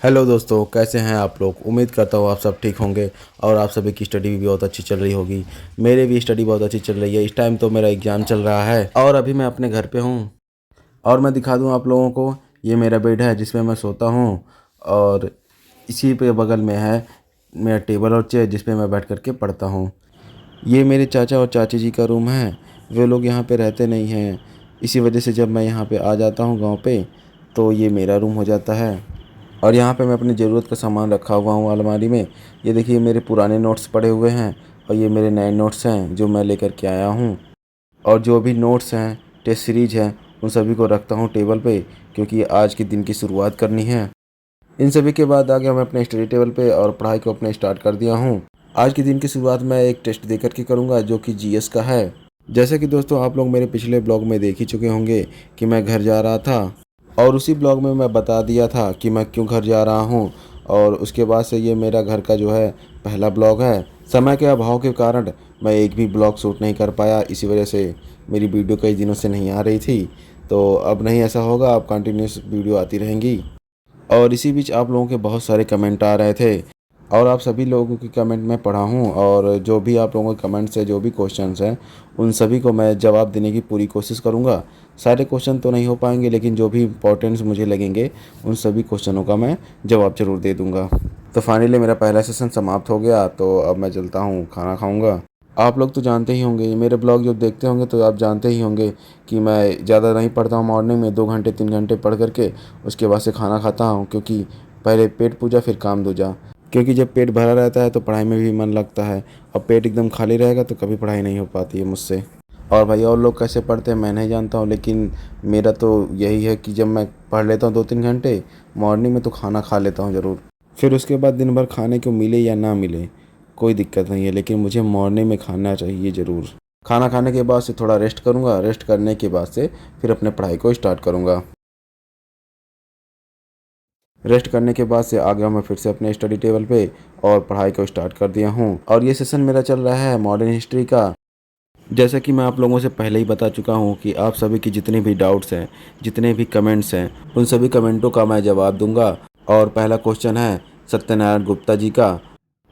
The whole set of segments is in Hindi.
हेलो दोस्तों, कैसे हैं आप लोग। उम्मीद करता हूँ आप सब ठीक होंगे और आप सभी की स्टडी भी बहुत अच्छी चल रही होगी। मेरी भी स्टडी बहुत अच्छी चल रही है। इस टाइम तो मेरा एग्ज़ाम चल रहा है और अभी मैं अपने घर पे हूँ। और मैं दिखा दूँ आप लोगों को, ये मेरा बेड है जिसमें मैं सोता हूँ। और इसी पे बगल में है मेरा टेबल और चेयर जिस पे मैं बैठ कर के पढ़ता हूँ। ये मेरे चाचा और चाची जी का रूम है। वे लोग यहाँ पे रहते नहीं हैं, इसी वजह से जब मैं यहाँ पे आ जाता हूँ गांव पे तो ये मेरा रूम हो जाता है। और यहाँ पे मैं अपनी ज़रूरत का सामान रखा हुआ हूँ अलमारी में। ये देखिए मेरे पुराने नोट्स पड़े हुए हैं और ये मेरे नए नोट्स हैं जो मैं लेकर के आया हूँ। और जो भी नोट्स हैं, टेस्ट सीरीज हैं, उन सभी को रखता हूँ टेबल पे, क्योंकि आज के दिन की शुरुआत करनी है। इन सभी के बाद आ गया मैं अपने स्टडी टेबल पे और पढ़ाई को अपने स्टार्ट कर दिया हूँ। आज के दिन की शुरुआत मैं एक टेस्ट दे करके करूँगा जो कि जीएस का है। जैसे कि दोस्तों आप लोग मेरे पिछले ब्लॉग में देख ही चुके होंगे कि मैं घर जा रहा था, और उसी ब्लॉग में मैं बता दिया था कि मैं क्यों घर जा रहा हूँ। और उसके बाद से ये मेरा घर का जो है पहला ब्लॉग है। समय के अभाव के कारण मैं एक भी ब्लॉग शूट नहीं कर पाया, इसी वजह से मेरी वीडियो कई दिनों से नहीं आ रही थी। तो अब नहीं ऐसा होगा, अब कंटिन्यूस वीडियो आती रहेंगी। और इसी बीच आप लोगों के बहुत सारे कमेंट आ रहे थे और आप सभी लोगों की कमेंट मैं पढ़ा हूँ। और जो भी आप लोगों के कमेंट्स है, जो भी क्वेश्चंस हैं, उन सभी को मैं जवाब देने की पूरी कोशिश करूँगा। सारे क्वेश्चन तो नहीं हो पाएंगे, लेकिन जो भी इंपॉर्टेंट्स मुझे लगेंगे उन सभी क्वेश्चनों का मैं जवाब ज़रूर दे दूँगा। तो फाइनली मेरा पहला सेशन समाप्त हो गया, तो अब मैं चलता हूँ, खाना खाऊँगा। आप लोग तो जानते ही होंगे, मेरे ब्लॉग जो देखते होंगे तो आप जानते ही होंगे कि मैं ज़्यादा नहीं पढ़ता हूँ। मॉर्निंग में 2 घंटे 3 घंटे पढ़ करके उसके बाद से खाना खाता हूँ, क्योंकि पहले पेट पूजा फिर काम दूजा। क्योंकि जब पेट भरा रहता है तो पढ़ाई में भी मन लगता है, और पेट एकदम खाली रहेगा तो कभी पढ़ाई नहीं हो पाती है मुझसे। और भाई और लोग कैसे पढ़ते हैं मैं नहीं जानता हूँ, लेकिन मेरा तो यही है कि जब मैं पढ़ लेता हूँ 2-3 घंटे मॉर्निंग में तो खाना खा लेता हूँ ज़रूर। फिर उसके बाद दिन भर खाने को मिले या ना मिले कोई दिक्कत नहीं है, लेकिन मुझे मॉर्निंग में खाना चाहिए ज़रूर। खाना खाने के बाद से थोड़ा रेस्ट करूँगा, रेस्ट करने के बाद से फिर अपने पढ़ाई को स्टार्ट करूँगा। रेस्ट करने के बाद से आ गया मैं फिर से अपने स्टडी टेबल पे और पढ़ाई को स्टार्ट कर दिया हूँ। और ये सेशन मेरा चल रहा है मॉडर्न हिस्ट्री का। जैसा कि मैं आप लोगों से पहले ही बता चुका हूँ कि आप सभी की जितने भी डाउट्स हैं, जितने भी कमेंट्स हैं, उन सभी कमेंटों का मैं जवाब दूंगा। और पहला क्वेश्चन है सत्यनारायण गुप्ता जी का।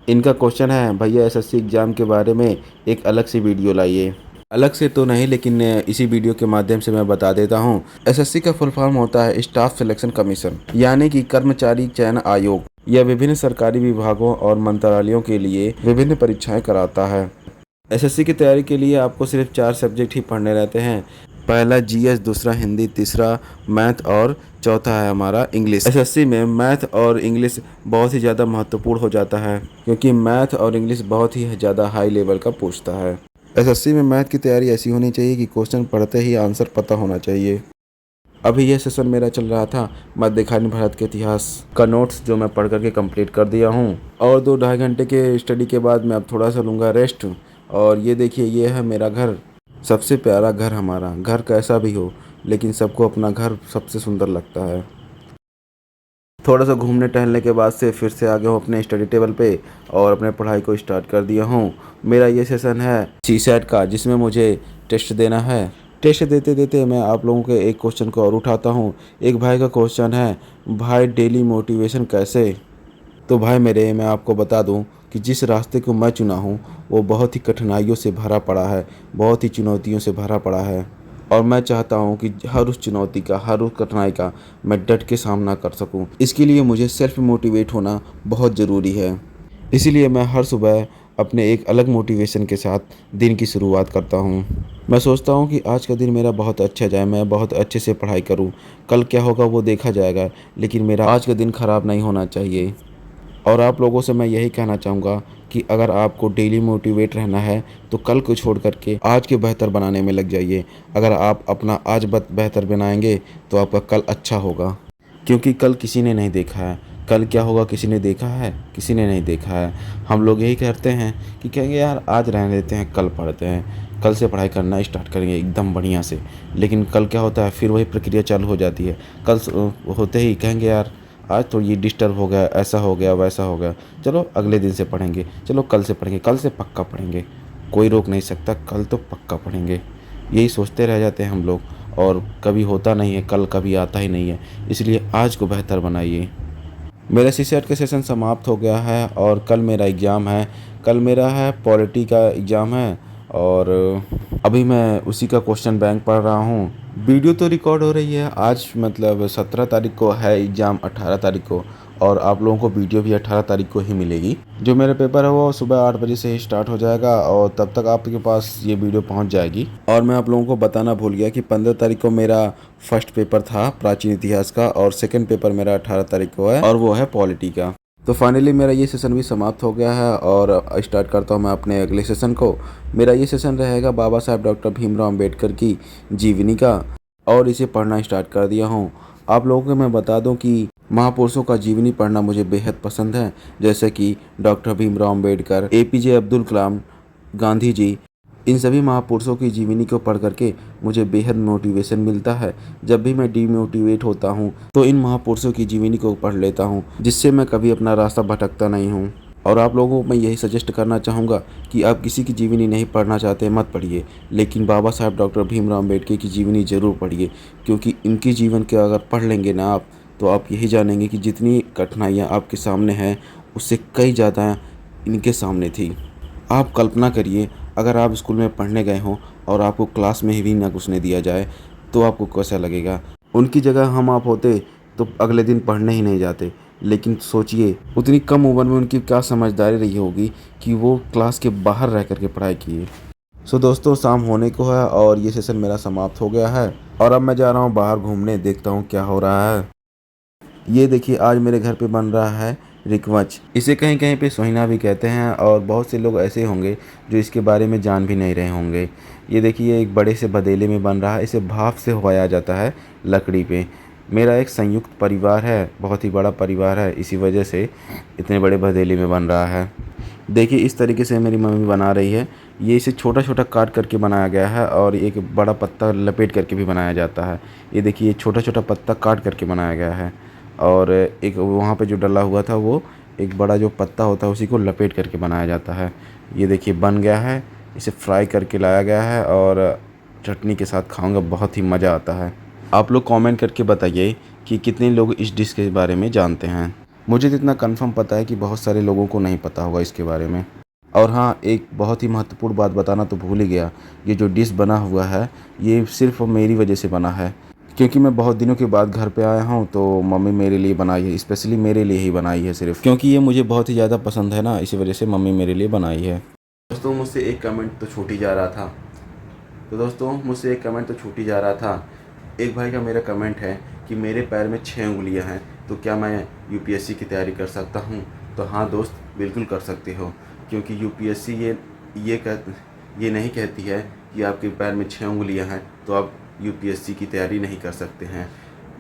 इनका क्वेश्चन है, भैया एसएससी एग्ज़ाम के बारे में एक अलग सी वीडियो लाइए। अलग से तो नहीं, लेकिन इसी वीडियो के माध्यम से मैं बता देता हूँ। एसएससी का फुल फॉर्म होता है स्टाफ सिलेक्शन कमीशन, यानी कि कर्मचारी चयन आयोग। यह विभिन्न सरकारी विभागों और मंत्रालयों के लिए विभिन्न परीक्षाएं कराता है। एसएससी की तैयारी के लिए आपको सिर्फ 4 सब्जेक्ट ही पढ़ने रहते हैं। पहला जीएस, दूसरा हिंदी, तीसरा मैथ और चौथा है हमारा इंग्लिश। एसएससी में मैथ और इंग्लिश बहुत ही ज़्यादा महत्वपूर्ण हो जाता है, क्योंकि मैथ और इंग्लिश बहुत ही ज़्यादा हाई लेवल का पूछता है। एसएससी में मैथ की तैयारी ऐसी होनी चाहिए कि क्वेश्चन पढ़ते ही आंसर पता होना चाहिए। अभी यह सेशन मेरा चल रहा था मध्यकालीन भारत के इतिहास का नोट्स, जो मैं पढ़ करके कंप्लीट कर दिया हूँ। और 2-2.5 घंटे के स्टडी के बाद मैं अब थोड़ा सा लूँगा रेस्ट। और ये देखिए, ये है मेरा घर, सबसे प्यारा घर हमारा। घर कैसा भी हो, लेकिन सबको अपना घर सबसे सुंदर लगता है। थोड़ा सा घूमने टहलने के बाद से फिर से आ गया हूँ अपने स्टडी टेबल पे और अपने पढ़ाई को स्टार्ट कर दिया हूँ। मेरा ये सेशन है सीसैट का, जिसमें मुझे टेस्ट देना है। टेस्ट देते देते मैं आप लोगों के एक क्वेश्चन को और उठाता हूँ। एक भाई का क्वेश्चन है, भाई डेली मोटिवेशन कैसे। तो भाई मेरे, मैं आपको बता दूं कि जिस रास्ते को मैं चुना हूं वो बहुत ही कठिनाइयों से भरा पड़ा है, बहुत ही चुनौतियों से भरा पड़ा है। और मैं चाहता हूं कि हर उस चुनौती का, हर उस कठिनाई का मैं डट के सामना कर सकूं। इसके लिए मुझे सेल्फ मोटिवेट होना बहुत ज़रूरी है। इसीलिए मैं हर सुबह अपने एक अलग मोटिवेशन के साथ दिन की शुरुआत करता हूँ। मैं सोचता हूँ कि आज का दिन मेरा बहुत अच्छा जाए, मैं बहुत अच्छे से पढ़ाई करूँ। कल क्या होगा वो देखा जाएगा, लेकिन मेरा आज का दिन ख़राब नहीं होना चाहिए। और आप लोगों से मैं यही कहना चाहूँगा कि अगर आपको डेली मोटिवेट रहना है तो कल को छोड़ करके आज के बेहतर बनाने में लग जाइए। अगर आप अपना आज बेहतर बनाएंगे तो आपका कल अच्छा होगा, क्योंकि कल किसी ने नहीं देखा है। कल क्या होगा किसी ने देखा है? किसी ने नहीं देखा है। हम लोग यही करते हैं कि कहेंगे यार आज रहने देते हैं, कल पढ़ते हैं, कल से पढ़ाई करना स्टार्ट करेंगे एकदम बढ़िया से। लेकिन कल क्या होता है, फिर वही प्रक्रिया चालू हो जाती है। कल होते ही कहेंगे यार आज तो ये डिस्टर्ब हो गया, ऐसा हो गया, वैसा हो गया, चलो अगले दिन से पढ़ेंगे, चलो कल से पढ़ेंगे, कल से पक्का पढ़ेंगे। कोई रोक नहीं सकता, कल तो पक्का पढ़ेंगे। यही सोचते रह जाते हैं हम लोग और कभी होता नहीं है, कल कभी आता ही नहीं है। इसलिए आज को बेहतर बनाइए। मेरा सीसेट का सेशन समाप्त हो गया है और कल मेरा एग्ज़ाम है। कल मेरा है पॉलिटी का एग्ज़ाम है और अभी मैं उसी का क्वेश्चन बैंक पढ़ रहा हूँ। वीडियो तो रिकॉर्ड हो रही है, आज मतलब 17 तारीख को है एग्ज़ाम, 18 तारीख को, और आप लोगों को वीडियो भी 18 तारीख को ही मिलेगी। जो मेरा पेपर है वो सुबह 8 बजे से ही स्टार्ट हो जाएगा और तब तक आपके पास ये वीडियो पहुंच जाएगी। और मैं आप लोगों को बताना भूल गया कि 15 तारीख को मेरा फर्स्ट पेपर था प्राचीन इतिहास का और सेकंड पेपर मेरा 18 तारीख को है और वो है पॉलिटी का। तो फाइनली मेरा ये सेशन भी समाप्त हो गया है और स्टार्ट करता हूँ मैं अपने अगले सेशन को। मेरा ये सेशन रहेगा बाबा साहेब डॉक्टर भीमराव अम्बेडकर की जीवनी का और इसे पढ़ना स्टार्ट कर दिया हूँ। आप लोगों को मैं बता दूं कि महापुरुषों का जीवनी पढ़ना मुझे बेहद पसंद है, जैसे कि डॉक्टर भीमराव अम्बेडकर, एपीजे अब्दुल कलाम, गांधी जी। इन सभी महापुरुषों की जीवनी को पढ़ करके मुझे बेहद मोटिवेशन मिलता है। जब भी मैं डीमोटिवेट होता हूँ तो इन महापुरुषों की जीवनी को पढ़ लेता हूँ, जिससे मैं कभी अपना रास्ता भटकता नहीं हूँ। और आप लोगों को मैं यही सजेस्ट करना चाहूँगा कि आप किसी की जीवनी नहीं पढ़ना चाहते मत पढ़िए, लेकिन बाबा साहब डॉक्टर भीमराव अम्बेडकर की जीवनी ज़रूर पढ़िए, क्योंकि इनकी जीवन के अगर पढ़ लेंगे ना आप, तो आप यही जानेंगे कि जितनी कठिनाइयाँ आपके सामने हैं उससे कई ज़्यादा इनके सामने थी। आप कल्पना करिए, अगर आप स्कूल में पढ़ने गए हों और आपको क्लास में ही ना घुसने दिया जाए तो आपको कैसा लगेगा। उनकी जगह हम आप होते तो अगले दिन पढ़ने ही नहीं जाते। लेकिन सोचिए उतनी कम उम्र में उनकी क्या समझदारी रही होगी कि वो क्लास के बाहर रह कर के पढ़ाई किए। सो दोस्तों, शाम होने को है और ये सेशन मेरा समाप्त हो गया है और अब मैं जा रहा हूँ बाहर घूमने, देखता हूँ क्या हो रहा है। ये देखिए, आज मेरे घर पे बन रहा है रिकवच। इसे कहीं कहीं पे सोहिना भी कहते हैं और बहुत से लोग ऐसे होंगे जो इसके बारे में जान भी नहीं रहे होंगे। ये देखिए, एक बड़े से भदेले में बन रहा है। इसे भाप से उगाया जाता है लकड़ी पे। मेरा एक संयुक्त परिवार है, बहुत ही बड़ा परिवार है, इसी वजह से इतने बड़े भदेले में बन रहा है। देखिए, इस तरीके से मेरी मम्मी बना रही है। ये इसे छोटा छोटा काट करके बनाया गया है और एक बड़ा पत्ता लपेट करके भी बनाया जाता है। ये देखिए, छोटा छोटा पत्ता काट करके बनाया गया है और एक वहाँ पे जो डला हुआ था वो एक बड़ा जो पत्ता होता है उसी को लपेट करके बनाया जाता है। ये देखिए बन गया है। इसे फ्राई करके लाया गया है और चटनी के साथ खाऊंगा, बहुत ही मज़ा आता है। आप लोग कमेंट करके बताइए कि कितने लोग इस डिश के बारे में जानते हैं। मुझे तो इतना कंफर्म पता है कि बहुत सारे लोगों को नहीं पता होगा इसके बारे में। और हाँ, एक बहुत ही महत्वपूर्ण बात बताना तो भूल ही गया। ये जो डिश बना हुआ है ये सिर्फ मेरी वजह से बना है, क्योंकि मैं बहुत दिनों के बाद घर पे आया हूँ तो मम्मी मेरे लिए बनाई है, स्पेशली मेरे लिए ही बनाई है सिर्फ, क्योंकि ये मुझे बहुत ही ज़्यादा पसंद है ना, इसी वजह से मम्मी मेरे लिए बनाई है। दोस्तों, मुझसे एक कमेंट तो छूट ही जा रहा था। एक भाई का मेरा कमेंट है कि मेरे पैर में 6 उंगलियां हैं, तो क्या मैं यूपीएससी की तैयारी कर सकता हूं? तो हाँ दोस्त, बिल्कुल कर सकते हो, क्योंकि यूपीएससी ये नहीं कहती है कि आपके पैर में 6 उंगलियां हैं तो आप यूपीएससी की तैयारी नहीं कर सकते हैं।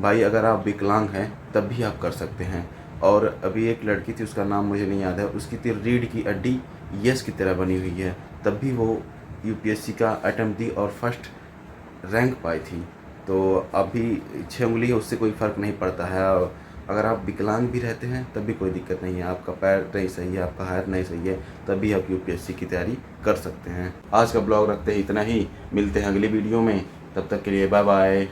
भाई, अगर आप विकलांग हैं तब भी आप कर सकते हैं। और अभी एक लड़की थी, उसका नाम मुझे नहीं याद है, उसकी थी रीढ़ की हड्डी यस की तरह बनी हुई है, तब भी वो यूपीएससी का अटेम्प्ट दी और फर्स्ट रैंक पाई थी। तो अभी 6 उंगली है, उससे कोई फ़र्क नहीं पड़ता है। और अगर आप विकलांग भी रहते हैं तब भी कोई दिक्कत नहीं है, आपका पैर नहीं सही है, आपका हाथ नहीं सही है, तब भी आप यूपीएससी की तैयारी कर सकते हैं। आज का ब्लॉग रखते हैं इतना ही, मिलते हैं अगली वीडियो में, तब तक के लिए बाय बाय।